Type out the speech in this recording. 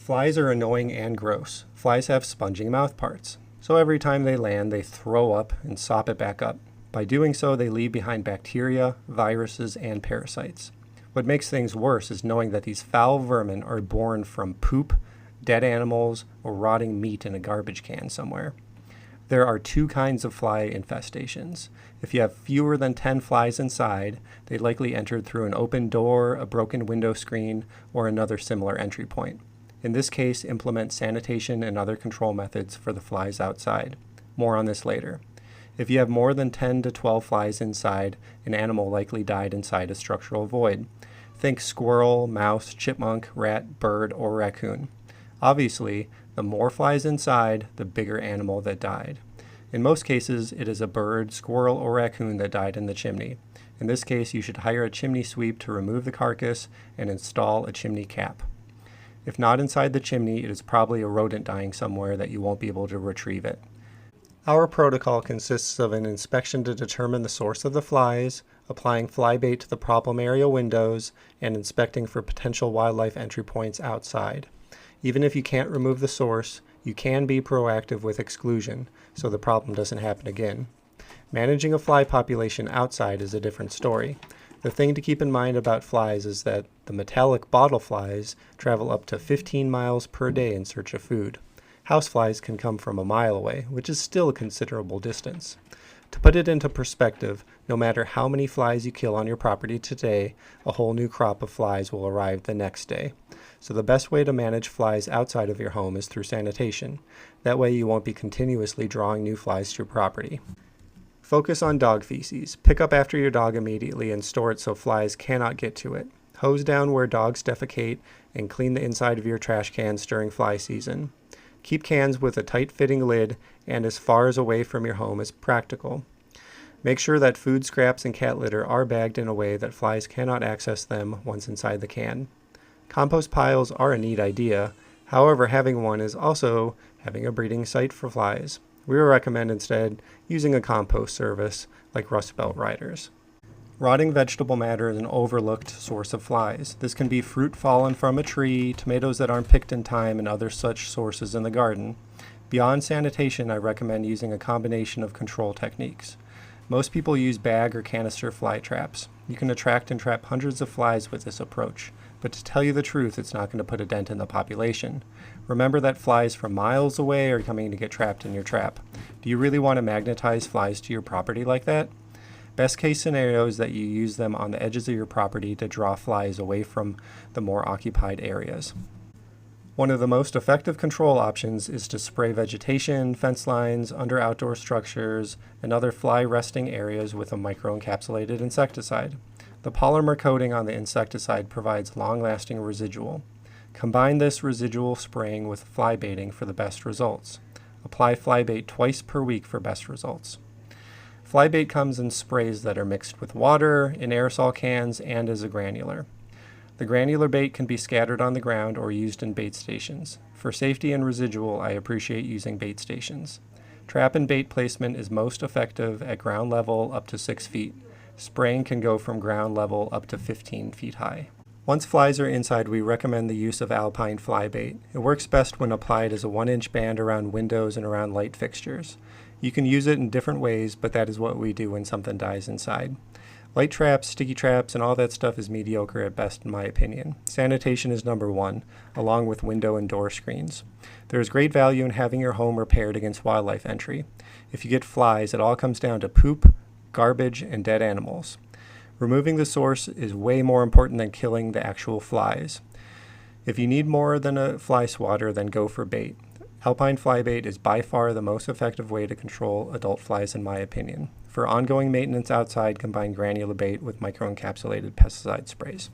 Flies are annoying and gross. Flies have spongy mouthparts, so every time they land, they throw up and sop it back up. By doing so, they leave behind bacteria, viruses, and parasites. What makes things worse is knowing that these foul vermin are born from poop, dead animals, or rotting meat in a garbage can somewhere. There are two kinds of fly infestations. If you have fewer than 10 flies inside, they likely entered through an open door, a broken window screen, or another similar entry point. In this case, implement sanitation and other control methods for the flies outside. More on this later. If you have more than 10 to 12 flies inside, an animal likely died inside a structural void. Think squirrel, mouse, chipmunk, rat, bird, or raccoon. Obviously, the more flies inside, the bigger animal that died. In most cases, it is a bird, squirrel, or raccoon that died in the chimney. In this case, you should hire a chimney sweep to remove the carcass and install a chimney cap. If not inside the chimney, it is probably a rodent dying somewhere that you won't be able to retrieve it. Our protocol consists of an inspection to determine the source of the flies, applying fly bait to the problem area windows, and inspecting for potential wildlife entry points outside. Even if you can't remove the source, you can be proactive with exclusion, so the problem doesn't happen again. Managing a fly population outside is a different story. The thing to keep in mind about flies is that the metallic bottle flies travel up to 15 miles per day in search of food. Houseflies can come from a mile away, which is still a considerable distance. To put it into perspective, no matter how many flies you kill on your property today, a whole new crop of flies will arrive the next day. So the best way to manage flies outside of your home is through sanitation. That way you won't be continuously drawing new flies to your property. Focus on dog feces. Pick up after your dog immediately and store it so flies cannot get to it. Hose down where dogs defecate and clean the inside of your trash cans during fly season. Keep cans with a tight-fitting lid and as far away from your home as practical. Make sure that food scraps and cat litter are bagged in a way that flies cannot access them once inside the can. Compost piles are a neat idea. However, having one is also having a breeding site for flies. We would recommend instead using a compost service like Rust Belt Riders. Rotting vegetable matter is an overlooked source of flies. This can be fruit fallen from a tree, tomatoes that aren't picked in time, and other such sources in the garden. Beyond sanitation, I recommend using a combination of control techniques. Most people use bag or canister fly traps. You can attract and trap hundreds of flies with this approach, but to tell you the truth, it's not going to put a dent in the population. Remember that flies from miles away are coming to get trapped in your trap. Do you really want to magnetize flies to your property like that? Best case scenario is that you use them on the edges of your property to draw flies away from the more occupied areas. One of the most effective control options is to spray vegetation, fence lines, under outdoor structures, and other fly resting areas with a microencapsulated insecticide. The polymer coating on the insecticide provides long-lasting residual. Combine this residual spraying with fly baiting for the best results. Apply fly bait twice per week for best results. Fly bait comes in sprays that are mixed with water, in aerosol cans, and as a granular. The granular bait can be scattered on the ground or used in bait stations. For safety and residual, I appreciate using bait stations. Trap and bait placement is most effective at ground level up to 6 feet. Spraying can go from ground level up to 15 feet high. Once flies are inside, we recommend the use of alpine fly bait. It works best when applied as a 1-inch band around windows and around light fixtures. You can use it in different ways, but that is what we do when something dies inside. Light traps, sticky traps, and all that stuff is mediocre at best in my opinion. Sanitation is number one, along with window and door screens. There is great value in having your home repaired against wildlife entry. If you get flies, it all comes down to poop, garbage, and dead animals. Removing the source is way more important than killing the actual flies. If you need more than a fly swatter, then go for bait. Alpine fly bait is by far the most effective way to control adult flies in my opinion. For ongoing maintenance outside, combine granular bait with microencapsulated pesticide sprays.